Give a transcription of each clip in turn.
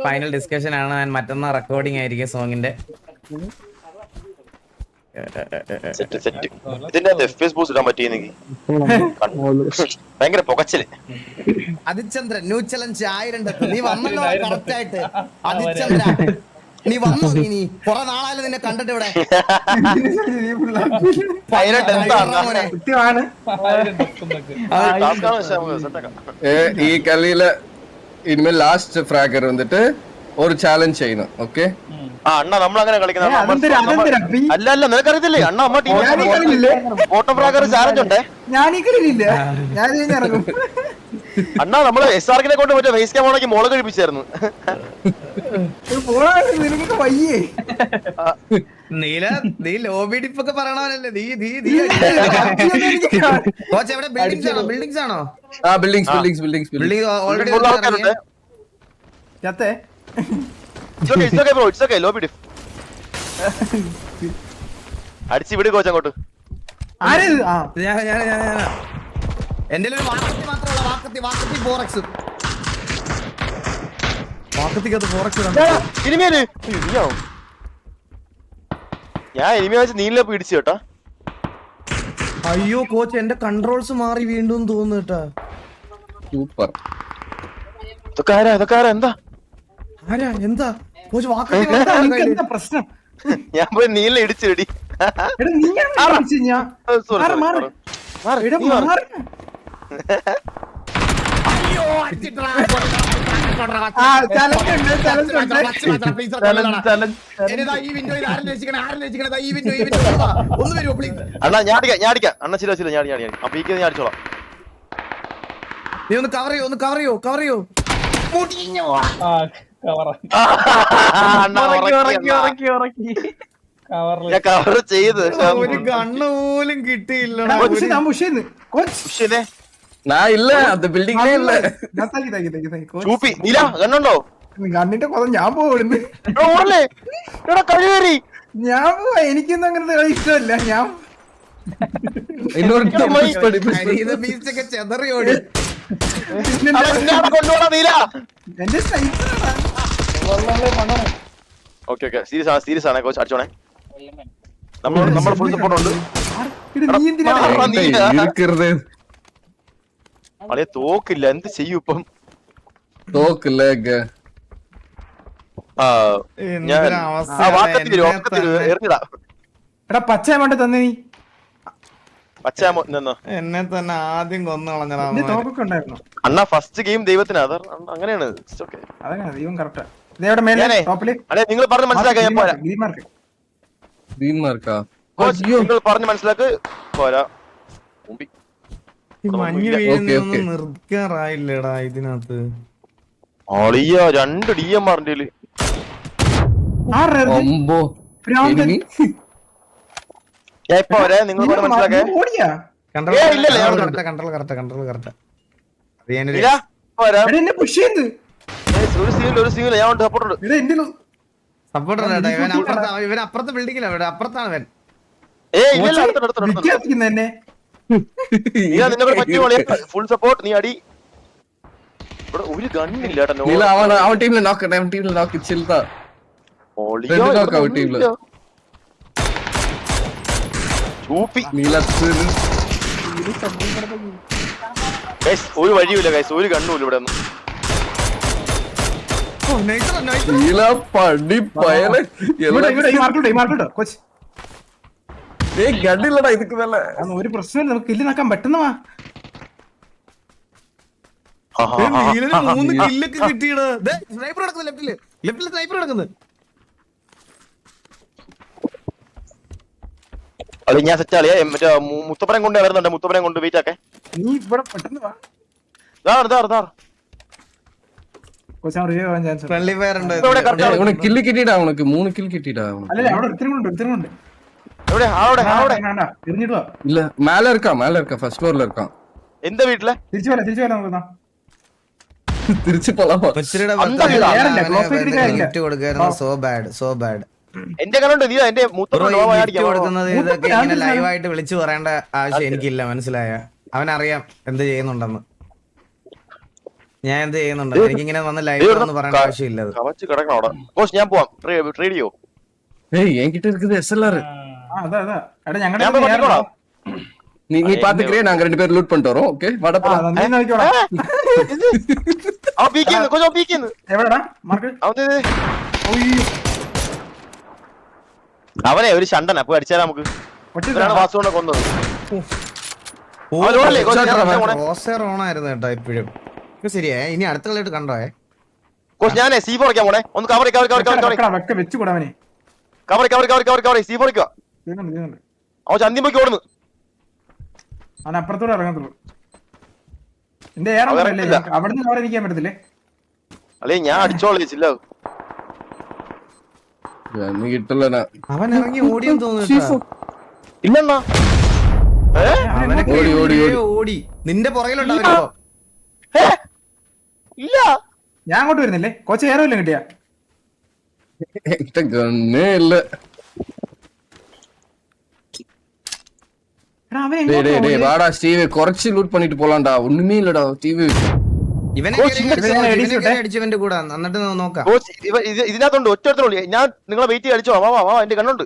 Final discussion ആണ്. മറ്റന്നാ recording ആയിരിക്കും സോങ്ങിന്റെ. Set set. ഇതിന്റെ FPS ബൂസ്റ്റ് ഇടാൻ പറ്റിയെങ്കിൽ ഭയങ്കര പുകച്ചില്. അതിചന്ദ്രൻ ന്യൂ ചലഞ്ച് 1000 നീ വന്നല്ലോ കറക്റ്റ് ആയിട്ട്. അതിചന്ദ്ര നീ വന്നു. നീ കുറെ നാളായാലും നിന്നെ കണ്ടിട്ട് ഇവിടെ. ഈ കളിയില് ഇനിമേൽ ലാസ്റ്റ് ഫ്രാഗർ വന്നിട്ട് ഒരു ചാലഞ്ച് ചെയ്യണം. ഓക്കെ അണ്ണ നമ്മളങ്ങനെ കളിക്കുന്ന അല്ല അല്ല നിനക്കറിയത്തില്ലേ അണ്ണ അമ്മ ടീം ഫോട്ടോ ഫ്രാഗർ ചാലഞ്ച് ഉണ്ടേ. അണ്ണാ നമ്മള് SRK കൊണ്ട് മറ്റേ ഫേസ് ക്യാം ഓണാക്കി മോള് കഴിപ്പിച്ചായിരുന്നു. നീല നീ ലോബിഡിപ്പൊക്കെ പറയണവനല്ലേ നീ. കോച്ച് എവിടെ ബിൽഡിംഗ്സ് ആണോ? ബിൽഡിംഗ്സ് ആണോ? ബിൽഡിംഗ് ഓൾറെഡി അടിച്ച് വിട് കോച്ച് അങ്ങോട്ട്. എന്റെ ഒരു വാക്കത്തി മാത്രമുള്ള വാക്കത്തി 4x വാക്കത്തിക്കകത്ത് 4x ഇനിമേല് ഞാൻ ഇനിമ വെച്ച് നീലിനെ പിടിച്ചു കേട്ടാ. അയ്യോ കോച്ച് എന്റെ കൺട്രോൾസ് മാറി വീണ്ടും തോന്നുന്നു കേട്ടാ. സൂപ്പർ. ഇതൊക്കെ ആരാ എന്താ എന്താ കോച്ച് വാക്കത്തി പ്രശ്നം? ഞാൻ പോയി നീലിനെ ഇടിച്ചിടി. അണ്ണാ ഞാൻ അടിക്കാം അണ്ണ ചില ഞാൻ അപ്പൊ ഞാൻ അടിച്ചോളാം. നീ ഒന്ന് കവർ ചെയ്യോ ഞാൻ കവർ ചെയ്ത് ഒരു കണ്ണ് പോലും കിട്ടിയില്ല. ഇല്ല അത് ബിൽഡിംഗേ ഇല്ല. ചൂപ്പി നീല കണ്ണുണ്ടോ? കണ്ണിന്റെ കൊതം ഞാൻ പോവുന്നു. കഴിവേറി ഞാൻ പോവാ. എനിക്കൊന്നും അങ്ങനത്തെ കളി ഇഷ്ടമല്ല. ഞാൻ ചെതറി ഓടി. കൊണ്ടുപോടാ നീല. എന്റെ സീരിയസ് ആണ് കോച്ച് അടിച്ചോണേ. നമ്മൾ ഫുൾ സപ്പോർട്ട് ഉണ്ട്. അളിയ തോക്കില്ല എന്ത് ചെയ്യും ഇപ്പം? തോക്കില്ല എടാ പച്ച വേണ്ട തന്നെ നീ. എന്നെ തന്നെ ആദ്യം കൊന്നു കളഞ്ഞടാ. തോക്കൊക്കെ ഉണ്ടായിരുന്നു അണ്ണാ. ഫസ്റ്റ് ഗെയിം ദൈവത്തിന് അത് അങ്ങനെയാണ്. അതങ്ങനെ ദൈവം കറക്റ്റാ. ഇതെവിടെ മേലെ ടോപ്പില് നിങ്ങൾ പറഞ്ഞ് മനസ്സിലാക്കാൻ ഞാൻ പോരാ. ഗ്രീൻ മാർക്കാ നിങ്ങൾ പറഞ്ഞ് മനസ്സിലാക്ക് പോരാ. മഞ്ഞ് വീഴുന്നൊന്നും നിർക്കാറായില്ലടാ ഇതിനകത്ത്. അളിയ 2 DM-മാറിന്റെ ഞാൻ ഇപ്പൊ വരെ നിങ്ങൾ പറഞ്ഞ് മനസ്സിലാക്കേ. ഒരു സീനില്ല ഞാൻ സപ്പോർട്ട് ഉണ്ട്. ഇവൻ അപ്പുറത്തെ ബിൽഡിങ്ങിലാ. അപ്പുറത്താണ് ഇവൻ. Full support. നീ അടി. ഒരു ഗണ്ണില്ല. ഒരു വഴിയുമില്ല ഗൈസ്. ഒരു കണ്ണുമില്ല ഇവിടെ ഒന്നും. ഒരു പ്രശ്നമില്ല. നമുക്ക് കില്ല് നോക്കാൻ പറ്റുന്ന 3 കില്ലൊക്കെ കിട്ടിയത്. സ്നൈപ്പർ നടക്കുന്നു ലെഫ്റ്റില് സ്നൈപ്പർ നടക്കുന്നത്. അത് ഞാൻ സെറ്റ് ആളിയാ. മറ്റേ മുത്തപ്പനം കൊണ്ട് വരുന്നുണ്ട്. മുത്തപ്പനം കൊണ്ട് വെയിറ്റ് ആക്കേ. നീ ഇവിടെ പെട്ടെന്ന് വാ. ഫ്രണ്ട്ലി ഫയർ ഉണ്ട്. കില്ല് കിട്ടിയിട്ടാ ഉനക്ക് 3 കില്ല് കിട്ടിയിട്ടാ. ഇല്ല മേല ഇരിക്കാം ഫസ്റ്റ് ഫ്ലോറിൽ ഇരിക്കാം. എന്താ വീട്ടിലെ തിരിച്ചു പോലാം. എന്റെ കണ്ടുണ്ട്. നീ എന്റെ കൊടുക്കുന്നത് ഇതൊക്കെ ഇങ്ങനെ ലൈവായിട്ട് വിളിച്ചു പറയേണ്ട ആവശ്യം എനിക്കില്ല. മനസ്സിലായ അവനറിയാം എന്ത് ചെയ്യുന്നുണ്ടെന്ന്. ഞാൻ എന്ത് ചെയ്യുന്നുണ്ട് എനിക്കിങ്ങനെ വന്ന് ലൈവ് ഒന്ന് പറയേണ്ട ആവശ്യമില്ല അത്. കവച്ച് കിടക്കണം അവിടെ. കോച്ച് ഞാൻ പോവാം. ട്രേഡ് ചെയ്യോ? ஏய் என்கிட்ட இருக்குது SLR. അതാ അതാ എടാ ഞാൻ പോയി ഞങ്ങളുടെ നോക്കിക്കോളാം. நீ பாத்துக்கறே நாங்க ரெண்டு பேரும் லூட் பண்ணிட்டு வரோம். ஓகே வாடா போலாம். അവൻ പീക്കുന്നു. കോച്ച് അവൻ പീക്കുന്നു. എവിടെടാ മാർക്ക് അവനെ ഒരു ഷണ്ടനാ പോയി അടിച്ചാൽ നമുക്ക്. ഇവരാണ് വാസുവിനെ കൊന്നത്. ഓ, അവൻ ഓടല്ലേ? കോച്ച് ഞാൻ അടിച്ചാ പോണെ. ക്രോസർ ഓൺ ആയിരുന്നു കേട്ടോ ഇപ്പോഴും. ശരിയാ, ഇനി അടുത്ത കളിയായിട്ട് കണ്ടോ? കോച്ച് ഞാനേ സി ഫോർ പോണേ. ഒന്ന് കവർ വെച്ചുകൂടാ അവനെ കവർ സി ഫോർ അവൻ ചന്തി പോയി ഓടുന്നു. അവൻ അപ്പുറത്തൂടെ ഇറങ്ങത്തുള്ളൂ. എന്റെ ഏറെ അവിടെ നിന്ന് അവിടെ ഇരിക്കാൻ പറ്റത്തില്ലേ? അല്ലേ ഞാൻ അടിച്ചോളിച്ചില്ല. நீ கிட்டலனா അവൻ ഇറങ്ങി ഓടിയെന്ന് തോന്നുന്നു. ഇല്ലെന്നാ ഓടി ഓടി ഓടി ഓടി നിന്റെ പുറകിലുണ്ടോ? ഇല്ല ഞാൻ അങ്ങോട്ട് വരുന്നില്ലേ? കോച്ച് ഏറെ വല്ലതും കിട്ടിയാ? என்கிட்ட கண்ணே இல்ல. എടാ അവൻ டேய் டேய் டேய் എങ്ങോട്ടാ வாடா ஸ்டீவ் കുറച്ച് ലൂട്ട് பண்ணிட்டு போலாம்டா. ഒന്നുമേ இல்லடா ஸ்டீவ். ഇവനെ അടിച്ചവന്റെ കൂടെ എന്നിട്ട് നോക്കാം. കോച്ച് ഇതിനകത്തുണ്ട് ഒറ്റ ഞാൻ നിങ്ങളെ വെയിറ്റ് ചെയ്ത് അടിച്ചോ. വാ വാ വാ എന്റെ കണ്ണുണ്ട്.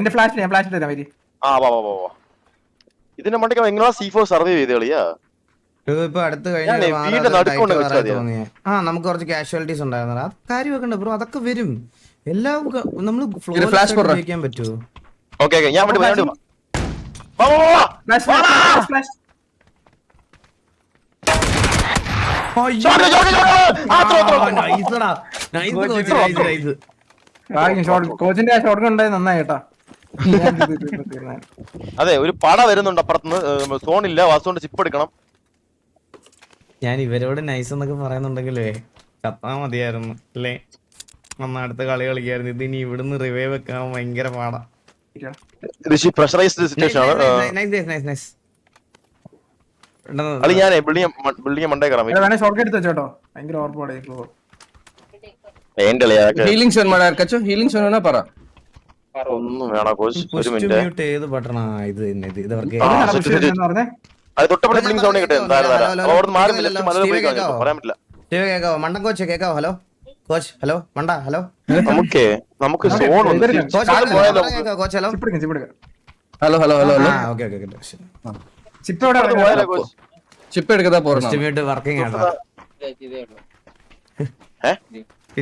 എന്റെ ഫ്ലാഷിൽ ഞാൻ ഫ്ലാഷിൽ തരാം വരി. ആ വാ വാ വാ വാ ഇതിന്റെ മണ്ടയ്ക്ക് എങ്ങനെ C4 സർവൈവ് ചെയ്ത് കളിയാ? ഇപ്പൊ അടുത്ത് വീടിന്റെ നടുക്കൊണ്ട് വെച്ചാൽ മതിയോ? നമുക്ക് കുറച്ച് കാഷ്വാലിറ്റീസ് ഉണ്ടായിരുന്നു. അത് കാര്യം വെക്കണ്ട ബ്രോ, അതൊക്കെ വരും. എല്ലാം നമ്മള് ഉപയോഗിക്കാൻ പറ്റുമോ? ഓക്കെ ഓക്കെ ഞാൻ വേണ്ടി വാ വാ വാ ഫ്ലാഷ് ഫ്ലാഷ് ഫ്ലാഷ് കോച്ചിന്റെ ആ ഷോട്ട് ഉണ്ടായി നന്നായി കേട്ടാ. അതെ ഒരു പട വരുന്നുണ്ട് അപ്പുറത്തുനിന്ന്. സോണില്ല, വാസുകൊണ്ട് ചിപ്പ് എടുക്കണം. ഞാൻ ഇവരോട് നൈസ് എന്നൊക്കെ പറയുന്നുണ്ടെങ്കിലേ കത്താ മതിയായിരുന്നു അല്ലേ? നമ്മ അടുത്ത കളി കളിക്കായിരുന്നു. ഇത് ഇനി ഇവിടുന്ന് റിവൈവ് വെക്കാൻ ഭയങ്കര പാടാ. പ്രഷറൈസ്ഡ് സിറ്റുവേഷൻ ആണ്. അത് ഞാനേ ബിൽഡിംഗ് മണ്ടേ കയറാൻ വേണേ ഷോട്ട് എടുത്ത് വെച്ചോട്ടോ. ഭയങ്കര ഓർമ്മോടെ ഹീലിംഗ് ഷോൺ മാഡം ആർക്കാച്ചോ ഹീലിംഗ് ഷോൺ വേണോ പറ. ഒന്നും വേണോ കോച്ച്? ഒരു മിനിറ്റ്. ഏത് ബട്ടണാ ഇത്? ഇത് അവർക്ക് അത് തൊട്ടപ്പുറം ബിൽഡിംഗ് സൗണ്ട് കിട്ടും. അവിടെ മാറി പറയാൻ പറ്റില്ല. കേക്കാവോ മണ്ടൻ കോച്ച്? കേക്കാവോ? Hello coach. ഹലോ മണ്ട. ഹലോ നമുക്ക് സോൺ ഉണ്ട്. Coach hello. Hello hello hello hello. Okay okay chip എവിടെ ചിപ്പ് എടുക്കതാ പോറണം. വർക്കിംഗ് ആണോ?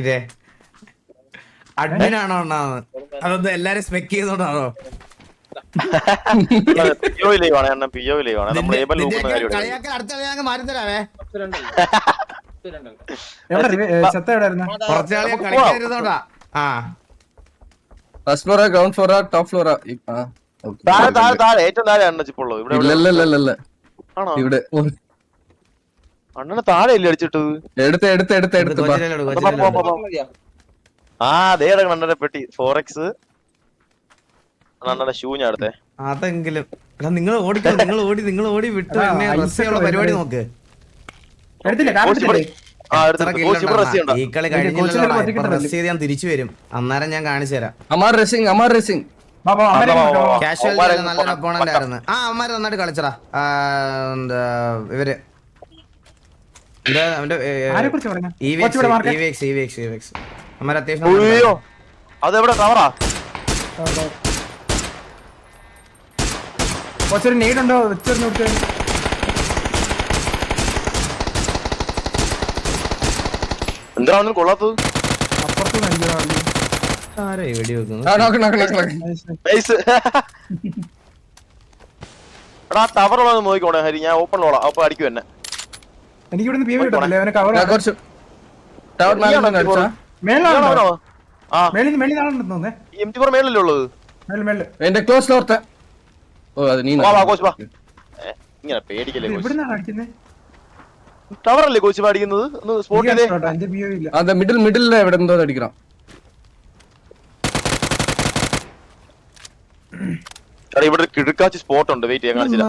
ഇതേ അഡ്മിനാണോ? അതൊന്നും എല്ലാരും സ്പെക്ക് ചെയ്തോണ്ടാണോ? അടുത്ത മാറി തരാവേ. ചെത്ത എവിടെയായിരുന്നു? കുറച്ചാളെ കളിക്കാതിരുന്നോണ്ടാ. ഫസ്റ്റ് ഫ്ലോറാ ഗ്രൗണ്ട് ഫ്ലോറാ ടോപ്പ് ഫ്ലോറാ? ഏറ്റവും താഴെ ചിപ്പുള്ളൂ. ഇവിടെ ഇവിടെ അണ്ണന് താഴെ ഇല്ല അടിച്ചിട്ടത്. എടുത്ത് എടുത്ത് എടുത്ത് എടുത്ത് അണ്ണന്റെ പെട്ടി 4x അണ്ണന്റെ ഷൂ ഞാൻ എടുത്തേ. അതെങ്കിലും നിങ്ങൾ ഓടിക്കോ. നിങ്ങൾ ഓടി വിട്ടു എന്നെ റസ്സുള്ള പരിപാടി നോക്ക്. ഈ കളി കഴിഞ്ഞ ഞാൻ തിരിച്ചു വരും. അന്നേരം ഞാൻ കാണിച്ചു തരാം. കാഷ്വൽ നല്ലൊരു അപ്പോണന്റ് ആയിരുന്നു. അവന്മാര് നന്നായിട്ട് കളിച്ചടാ. ഇവര് അമ്മ അത്യാവശ്യം അതെവിടെ കവറാ? കുറച്ചൊരു നെയ്ഡുണ്ടോ? വെച്ചൊരു എന്താണ് കൊള്ളാത്തത്? ആരാ വെടി വെക്കുന്നു? എടാ ടവറുള്ളത് നോക്കിക്കോണേ ഹരി. ഞാൻ ഓപ്പണിലോളാം. അപ്പൊ അടിക്കും എന്നെ. എനിക്ക് ഇവിടുന്ന് പി കിട്ടത്തില്ലേ? അവനെ കവർ മേളിലല്ലേ ഉള്ളത്? എന്റെ ക്ലോസ് നോർത്ത്. ഓ അത് നീ ഇങ്ങനെ പേടിക്കല്ലേ? അടിക്കുന്നത് ടവറല്ലേ കോച്ച് അടിക്കുന്നത്? ഒന്ന് സ്പോട്ട് ചെയ്തേ. അതെ മിഡിൽ എവിടെ എന്തോ അടിക്കണം. ഇവിടെ കിടക്കാച്ച് സ്പോട്ട് ഉണ്ട്. വെയിറ്റ് ചെയ്യാൻ കാണിച്ചില്ല.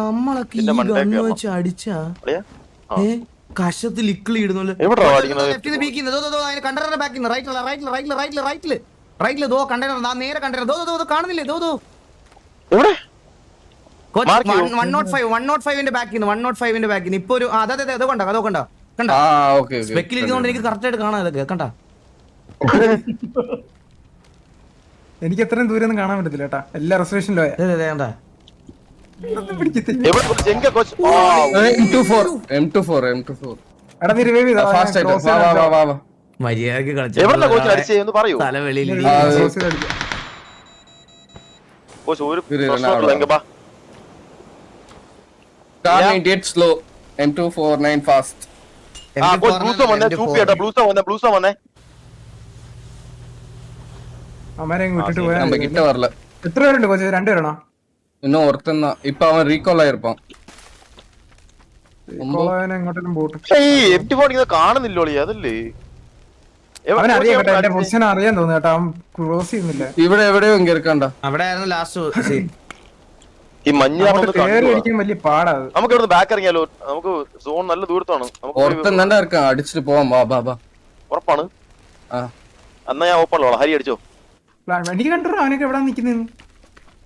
കഷത്തിൽ ഇക്കിളി ഇടുന്നല്ലോ. നേരെ കണ്ടെയ്നർ കാണുന്നില്ലേ? 105 105ന്റെ ബാക്കിൽ നിന്ന് ഇപ്പൊ ഒരു അതെ കണ്ടോ കണ്ട ആ ഓക്കെ സ്പെക്കിലിരിക്കുന്നോണ്ട് എനിക്ക് കറക്റ്റ് ആയിട്ട് കാണാം ഇതൊക്കെ കണ്ട. എനിക്ക് എത്രയും ദൂരം ഒന്നും കാണാൻ പറ്റത്തില്ല കേട്ടാ, എല്ലാ റിസർവേഷനിലോ കണ്ട പിടിക്കത്തില്ല. എവിടെ കോച്ച് എങ്ക കോച്ച് M24 എടാ നീ റിവൈവ് ചെയ്താ ഫാസ്റ്റ് ആയിട്ട് വാ മര്യാദക്ക് എവിടെ കോച്ച് കളിച്ചു അടിച്ചേ എന്ന് പറയൂ തല വെളിയിൽ കോച്ച് ഒരു ഇരു, പ്രശ്നമില്ല എങ്ക ബാ Car 98 slow M249 fast ആ കോച്ച് ബ്ലൂസോ വന്നേ ചൂപ്പി കേട്ടോ ബ്ലൂസോ വന്നേ അമ്മരെ വിട്ടിട്ട് പോയാ நம்ம கிட்ட வரல എത്ര പേരുണ്ട് കോച്ച്? രണ്ടുപേരാണോ? இன்னும் ஒருத்தன் தான் இப்ப அவன் ரீகால் ஆயிருப்பான் എങ്ങോട്ടെങ്കിലും പോട്ടെ. ഈ M24 ഇത് കാണുന്നില്ലോളി അതല്ലേ അവനറിയാം കേട്ടോ, എന്റെ പൊസിഷൻ അറിയാൻ തോന്നുന്നു കേട്ടോ, അവൻ ക്രോസ് ചെയ്യുന്നില്ല. ഇവിടെ എവിടെയോ ഇങ്ങ இருக்கான்டா അവിടെ ആയിരുന്നു ലാസ്റ്റ്. ഈ മഞ്ഞ കേറി അടിക്കാൻ വലിയ പാടാ അത്. നമുക്ക് ഇവിടുന്ന് ബാക്ക് ഇറങ്ങിയാലോ? നമുക്ക് സോൺ നല്ല ദൂരത്താണ്. ஒருத்தன் தான்டா இருக்கான் அடிச்சிட்டு போவான் வா ഉറപ്പാണ്. ആ എന്നാ ഞാൻ ഓപ്പണിലോളാം. ഹരി അടിച്ചോ. എനിക്ക് കണ്ടോ അവനൊക്കെ എവിടെ നിൽക്കുന്നു.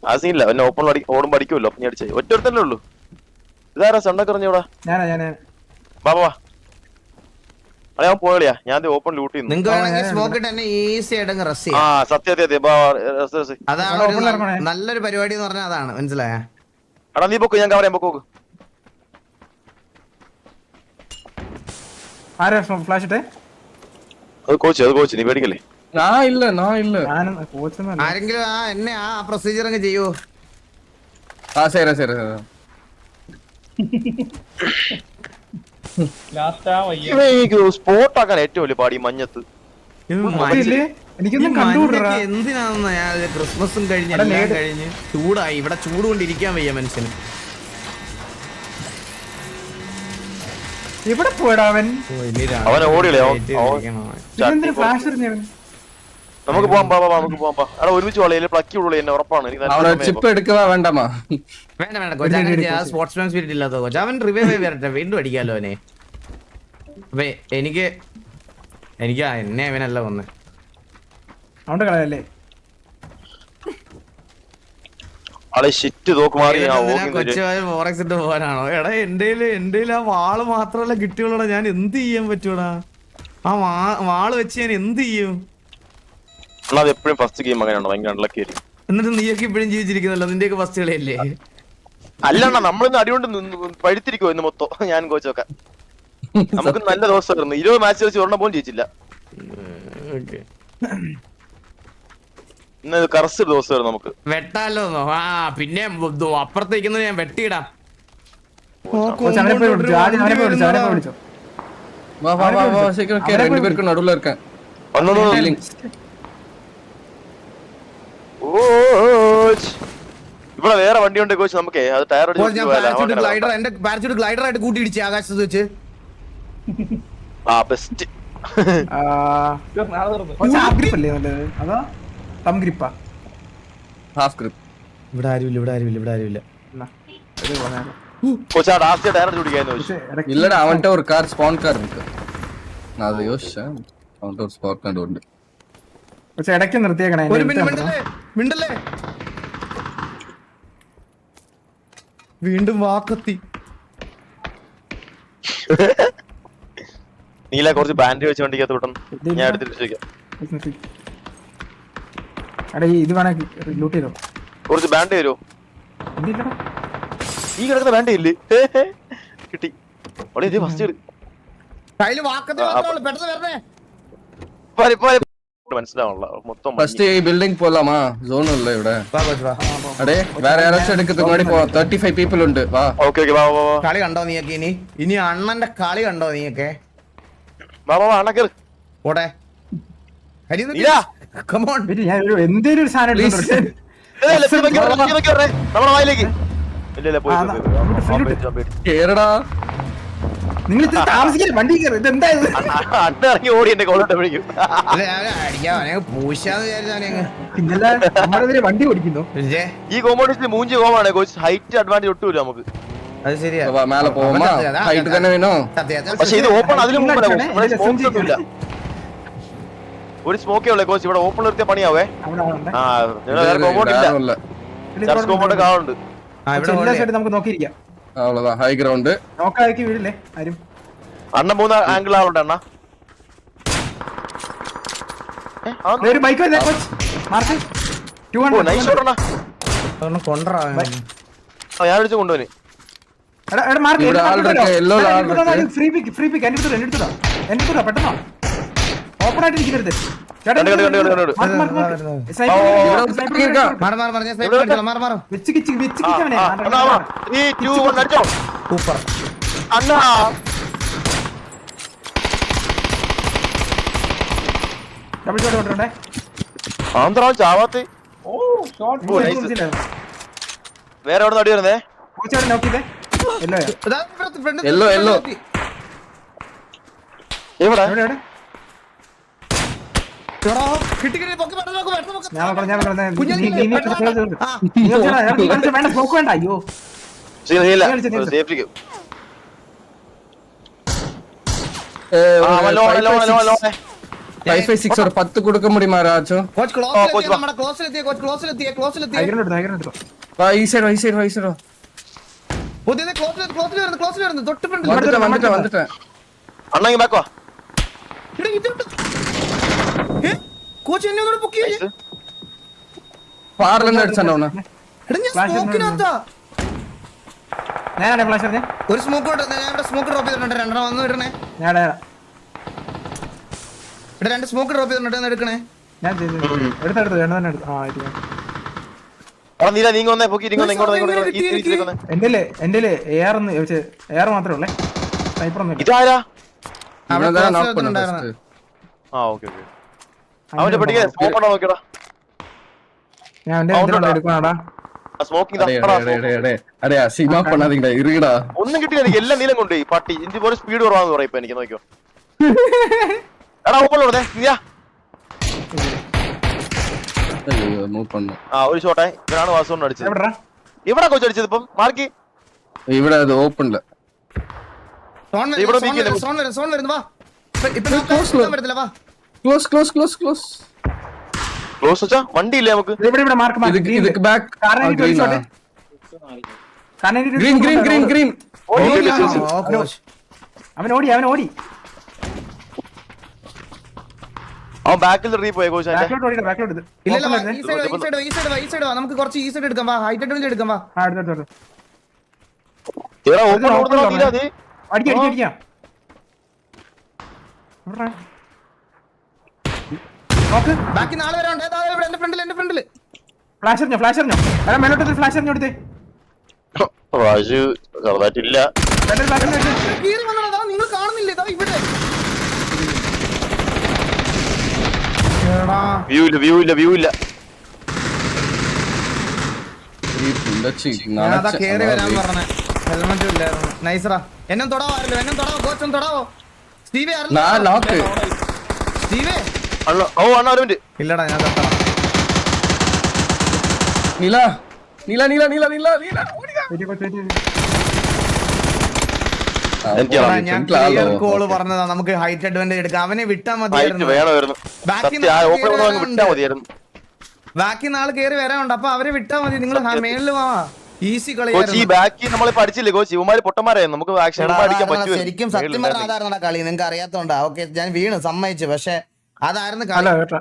ആ സീനില്ല, എന്നെ ഓപ്പണിൽ ഓടുമ്പോ അടിക്കുമല്ലോ. നീ അടിച്ചേ ഒറ്റ ഉള്ളൂ. ഇതാരാ സണ്ണൊക്കെ എറിഞ്ഞൂടാ? ഞാനാ ബാബാ അതെ അവൻ പോയാ. ഞാൻ ഓപ്പൺ ലൂട്ട് ചെയ്യുന്നു. നിങ്ങൾക്ക് വേണമെങ്കിൽ സ്മോക്ക് ഇട്ട് തന്നെ ഈസി ആയിട്ട് റസ് ആ ചെയ്യാം. സത്യം അതാണ് ഒരു നല്ലൊരു പരിപാടി എന്ന് പറഞ്ഞാൽ അതാണ്. മനസ്സിലായ? എടാ നീ പൊക്ക്, ഞാൻ കവർ പൊക്കോക്ക്. ആരാ ഫ്ലാഷ് ഇട്ടേ? അത് കോച്ച് നീ പേടിക്കല്ലേ. நான் இல்ல കോച്ചൊന്നും ആരെങ്കിലും എന്നെ ആ പ്രൊസീജിയർ അങ്ങ് ചെയ്യുവോ? சரி സ്പോട്ട് ആക്കാൻ ഏറ്റവും വലിയ പാടി മഞ്ഞത്ത്. എനിക്കൊന്നും കണ്ടുകൂടാ. എന്തിനാണെന്ന് ഞാൻ ക്രിസ്മസും കഴിഞ്ഞ് എല്ലാം കഴിഞ്ഞ് ചൂടായി. ഇവിടെ ചൂട് കൊണ്ടിരിക്കാൻ വയ്യ മനുഷ്യന്. എവിടെ പോയടാ അവൻ? അവനെ ഓടിയില്ലേ ഫ്ലാഷ് എറിഞ്ഞവൻ. നമുക്ക് പോവാം നമുക്ക് പോവാം. അവിടെ ഒരുമിച്ച് വളയില് പ്ലക്കി ഉള്ളൂ എന്നെ ഉറപ്പാണ്. ചിപ്പ് എടുക്കുക വേണ്ടമാ? വേണ്ട കൊച്ചു സ്പോർട്സ്മാൻ സ്പിരിറ്റ് ഇല്ലാത്ത കൊച്ചു. അവൻ റിവൈവ് വരട്ടെ, വീണ്ടും അടിക്കാലോ അവനെ. അപ്പൊ എനിക്ക് എന്നെ അവനല്ല വന്നേ. അവന്റെ കളയല്ലേ ആളെ ഷിറ്റ് തോക്കുമാറി കൊച്ചു ഫോറക്സ് ഇട്ട് പോകാനാണോ? എടാ എന്റെ ആ വാള് മാത്രമല്ല കിട്ടിയുള്ളൂടാ. ഞാൻ എന്ത് ചെയ്യാൻ പറ്റൂടാ? ആ വാള് വെച്ച് ഞാൻ എന്ത് ചെയ്യും? അത് എപ്പോഴും ഫസ്റ്റ് ഗെയിം അങ്ങനെയാണോ? ഭയങ്കര അൺലക്കി ആയിരിക്കും. എന്നിട്ട് നീയൊക്കെ ഇപ്പഴും ജീവിച്ചിരിക്കുന്നല്ലോ. നിന്റെയൊക്കെ ഫസ്റ്റ് കളിയല്ലേ? അല്ലണ്ണ നമ്മളിന്ന് അടികൊണ്ട് പഴുത്തിരിക്കുവോ ഇന്ന് മൊത്തം? ഞാൻ കോച്ചൊക്കെ നമുക്ക് നല്ല ദിവസമായിരുന്നു. 20 മാച്ച് വെച്ച് ഒരെണ്ണം പോലും ജയിച്ചില്ല. ഇന്ന് കറസ്റ്റ് ദിവസമായിരുന്നു നമുക്ക്. വെട്ടാലോ? ആ പിന്നെ അപ്പുറത്തേക്കുന്നത് ഞാൻ വെട്ടിയിടാം. രണ്ടുപേർക്കും നടുവിൽ ഇരിക്കാൻ. ഇവിടെ വേറെ വണ്ടി ഉണ്ട് കോച്ച്. നമുക്ക് അത് ടയർ എന്റെ പാരച്യൂട്ട് ഗ്ലൈഡർ ആയിട്ട് കൂട്ടിയിടിച്ച് ആകാശത്ത് വെച്ച്. ആ ബെസ്റ്റ്. ഇവിടെ ആരുമില്ല. കോച്ച് ആ ലാസ്റ്റ് ടയർ ചൂടിക്കാന്ന് ചോദിച്ചു. இல்லடா அவன்ட்ட ஒரு கார் ஸ்பான் கார் இருக்கு. நான் அதை யோசிச்சேன். அவன்ட்ட ஒரு ஸ்பான் கார் ഉണ്ട്. പക്ഷെ ഇടയ്ക്ക് നിർത്തിയേക്കണേ. ഒരു മിണ്ടല്ലേ വീണ്ടും വാക്കത്തി. നീല കുറച്ച് ബാൻഡ് വെച്ച് വണ്ടിക്കകത്ത് വിട്ടു. ഞാൻ എടുത്തിട്ട് ചോദിക്കാം. ഇത് വേണേ ലൂട്ട് ചെയ്തോ. കുറച്ച് ബാൻഡ് തരുമോ? ഈ കിടക്കുന്ന ബാൻഡ് ഇല്ലേ? കിട്ടി. ഫസ്റ്റ് മനസ്സിലാവണല്ലോ മൊത്തം. ഫസ്റ്റ് ഈ ബിൽഡിംഗ് പോലാമാ? സോൺ അല്ലേ ഇവിടെ? അടേ വേറെ ആരാച്ചും എടുക്കത്ത് കൂടി പോ. 35 പീപ്പിൾ ഉണ്ട്. വാ. ഓക്കേ വാ. കളി കണ്ടോ നീയൊക്കെ? ഇനി അണ്ണന്റെ കളി കണ്ടോ നീയൊക്കെ? വാ അണ്ണ കേറ്. പോട്ടെ. എന്തേലും ഒരു സാധനം നമ്മളെ വായിലേക്ക് കേറടാ. നിങ്ങൾ താമസിക്കില്ല, വണ്ടി കയറി. ഇതെന്തായത്? അണ്ണ ഇറങ്ങി ഓടി എന്റെ കോളോട്ട് വിളിക്കും. പിന്നല്ല വണ്ടി ഓടിക്കുന്നു. ഈ കോമ്പൗണ്ടിൽ മൂഞ്ചി കോമാണ് കോച്ച്. ഹൈറ്റ് അഡ്വാൻറ്റേജ് ഒട്ടുമില്ല നമുക്ക്. അത് ശരിയാ. മേലെ പോകുമ്പോ ഹൈറ്റ് തന്നെ വേണോ? പക്ഷെ ഇത് ഓപ്പൺ അതിലും മുമ്പില്ല. ഒരു സ്മോക്കേ ഉള്ളേ കോച്ച്. ഇവിടെ ഓപ്പൺ നിർത്തിയ പണിയാവേ. കോമ്പൗണ്ട് ഇല്ല. ചർച്ച് കോമ്പൗണ്ട് കാണുന്നുണ്ട്. നമുക്ക് നോക്കിയിരിക്കാം. അவ்வளவுதான். ഹൈ ഗ്രൗണ്ട് നോക്കാക്കി വീടില്ലേ ആരും. അണ്ണ 3 ആംഗിൾ ആളുണ്ട് അണ്ണ. ഒരു ബൈക്ക് വരുന്നേ കോച്ച് മാർക്ക് 200 നൈസ് ഷോട്ട് അണ്ണ. അതൊന്നും കൊണ്ടുവരാ ഞാൻ വിളിച്ചു കൊണ്ടുപോയി. എടാ എടാ മാർക്ക് ഇവിടെ ആളുടെ യെല്ലോ ഫ്രീ പിക്ക് എന്റെ അടുത്ത് പെട്ടെന്നോ ഓപ്പൺ ആയിട്ട് ഇരിക്കരുത് ചേട്ടാ കണ്ടു, കണ്ടു, കണ്ടു, കണ്ടു. മാറ് മാറ് മാറ് ഞാൻ സ്നൈപ്പർ അടിച്ചോളാം. മാറ് മാറ് വെച്ച് കിച്ചവനെ ആ, അണ്ണാ, വാ. 3, 2, 1 അടിച്ചോ. സൂപ്പർ. അണ്ണാ ഡബിൾ ഷോട്ട് കൊണ്ടുണ്ടേ ആന്ധ്രാ ചാവാത്തെ. ഓ ഷോട്ട് ഓ, nice. വേറെ എവിടെ നടി വരുന്നേ? കോച്ച് നോക്കിയതേ എല്ലോ ഇതാ ഇവിടുത്തെ front ൽ യെല്ലോ യെല്ലോ എവിടെ? എവിടെ എവിടെ എടാ, കിട്ടി കിട്ടി പൊക്കി പെട്ടെന്ന് നോക്ക്, പെട്ടെന്ന് നോക്ക്. ഞാൻ പറഞ്ഞ കുഞ്ഞിനെ വേണ്ട സ്മോക്ക് വേണ്ട അയ്യോ ഇല്ല, കളിച്ച് കളിച്ച്. സേഫ്റ്റിക്ക്. ആ, വല്ലോ, വല്ലോ, വല്ലോ, വല്ലോ. 556 ഒരു 10 കൊടുക്ക முடியுமா யாராச்சும்? കോച്ച് coach ക്ലോസിലെത്തിയ വാ. നമ്മുടെ ക്ലോസിലെത്തിയ കോച്ച് ക്ലോസിലെത്തിയ ഹൈഗ്രൗണ്ട് வா ഈ സൈഡ് പുതിയത് ക്ലോസിൽ വരുന്നു തൊട്ട് ഫ്രണ്ട്. வந்துட்டேன் അണ്ണ ഇങ്ങ് ബാക്ക് വാ. കോച്ച് എന്നെ ഒന്നുകൂടെ പൊക്കി. ഫാറിൽ നിന്ന് അടിച്ചാണ് അവനെ. എടാ ഞാൻ Flash സ്മോക്കിനകത്താ. ഞാനാണ് ഫ്ലാഷ് അറിഞ്ഞേ ഒരു സ്മോക്ക് ഞാൻ ഇവിടെ സ്മോക്ക് ഡ്രോപ്പ് ചെയ്തിട്ടുണ്ട്. രണ്ടെണ്ണം വന്ന് ഇടണേ. ഞാനാ ഇവിടെ 2 സ്മോക്ക് ഡ്രോപ്പ് ചെയ്തിട്ടുണ്ട്. ഒന്ന് എടുക്കണേ. ഞാൻ എടുത്തെടുത്തു എണ്ണ തന്നെ എടുത്തു ആ ഇത് എടാ നീല നീങ്ങ വന്നേ, പൊക്കി നീങ്ങ വന്നേ, ഇങ്ങോട്ട് വന്നേ, ഇങ്ങോട്ട് വന്നേ. ഈ തിരിച്ചിലേക്ക് വന്നേ. എന്റെ എയർ ഒന്ന് എയർ മാത്രമേ ഉള്ളേ സ്നൈപ്പർ ഒന്നും ഇതാരാ? അവിടെ ഇവനെ close knock பண்ண ഉണ്ടായിരുന്നു. first. ആ, ഓക്കേ ഓക്കേ. അവന്റെ പെട്ടിക്ക് സ്മോക്ക് ഉണ്ടോ നോക്കിയടാ. ഞാൻ എന്റെ എന്തിനാണ് എടുക്കണടാ ആ സ്മോക്കിംഗ് അടേ അസീമ பண்ணாதீங்கடா இருடா. ഒന്നും കിട്ടില്ല എനിക്ക്. എല്ലാം നീലം കൊണ്ടുപോയി പട്ടി. ഇഞ്ചി പോലെ സ്പീഡ് കുറവാന്ന് പറയാം ഇപ്പൊ എനിക്ക്. നോക്കിയോ എടാ ഓപ്പൺ കൊടുത്തേ നീയാ. ஐயோ மூவ் பண்ணு. ആ ഒരു ഷോട്ടേ. ഇവരാണ് വാസുകൊണ്ട് അടിച്ചത്. എവിടെടാ ഇവിടെ കോച്ച് അടിച്ചത് ഇപ്പം മാർക്കി. ഇവിടെ അത് ഓപ്പണില് സോൺ ഇവിടെ വരുന്നു, സോൺ വരുന്നു. വാ ഇപ്പൊ നോക്കാൻ പറ്റത്തില്ല. വാ ക്ലോസ് ക്ലോസ് വെച്ചാ വണ്ടി ഇല്ലേ നമുക്ക്? ഇവിടെ മാർക്ക് இதுக்கு பேக் കാരണം green അവൻ ഓടി അവൻ ബാക്കിൽ റീ പോയ കോച്ച്. ബാക്കിലോട്ട് ഇല്ല ഈ സൈഡ് വാ. നമുക്ക് കുറച്ച് ഈ സൈഡ് എടുക്കാം. വാ ഹൈറ്റ് അഡ്വാൻറ്റേജ് എടുക്കാം. വാ എടാ ഓപ്പൺ കൊടുത്തോ നീ. അടിക്കാം നോക്ക് ബാക്കി നാളെ വരാണ്ട്. ഇവിടെ എന്റെ ഫ്രണ്ടില് ഫ്ലാഷ് എറിഞ്ഞോ അല്ല മേലോട്ട് ഫ്ലാഷ് എറിഞ്ഞു കൊടുത്തേ വാശു ചെറുതായിട്ടില്ല. കീറി വന്നതാ. നിങ്ങൾ കാണുന്നില്ലേ? ഇതാ ഇവിടെ. വ്യൂ ഇല്ല. ഞാൻ അതാ കേറി വരാൻ പറഞ്ഞ. ഹെൽമെറ്റും ഇല്ലായിരുന്നു. നൈസറാ. എന്നെ തൊടാവോ കോച്ചൊന്നും തൊടാവോ? സ്റ്റീവേ സ്റ്റീവേ ഓ അണ്ണ ഒരു മിനിറ്റ്. ഇല്ലടാ ഞാൻ തട്ടണം. നീല ഞാൻ ക്ലിയർ കോള് പറഞ്ഞതാ. നമുക്ക് ഹൈറ്റ് അഡ്വാൻറ്റേജ് എടുക്കാം. അവനെ വിട്ടാ മതിയായിരുന്നു. വേണമായിരുന്നു. വിട്ടാ മതിയായിരുന്നു. ബാക്കി നാള് കേറി വരാനുണ്ട്. അപ്പൊ അവരെ വിട്ടാ മതി. നിങ്ങൾ മേളില് വാ. ഈസി കളി. കോച്ച് ഈ ബാക്കി നമ്മളെ പഠിച്ചില്ലേ കോച്ച്? ഇവന്മാര് പൊട്ടന്മാരായിരുന്നു. നമുക്ക് ആക്ഷൻ അടിക്കാൻ പറ്റുമോ? ശരിക്കും സത്യം പറഞ്ഞ അതായിരുന്ന കളി. നിങ്ങൾക്ക് അറിയാത്തോണ്ടാ. ഓക്കെ ഞാൻ വീണ് സമ്മതിച്ചു. പക്ഷെ അതായിരുന്നു കളി. അല്ല കേട്ടോ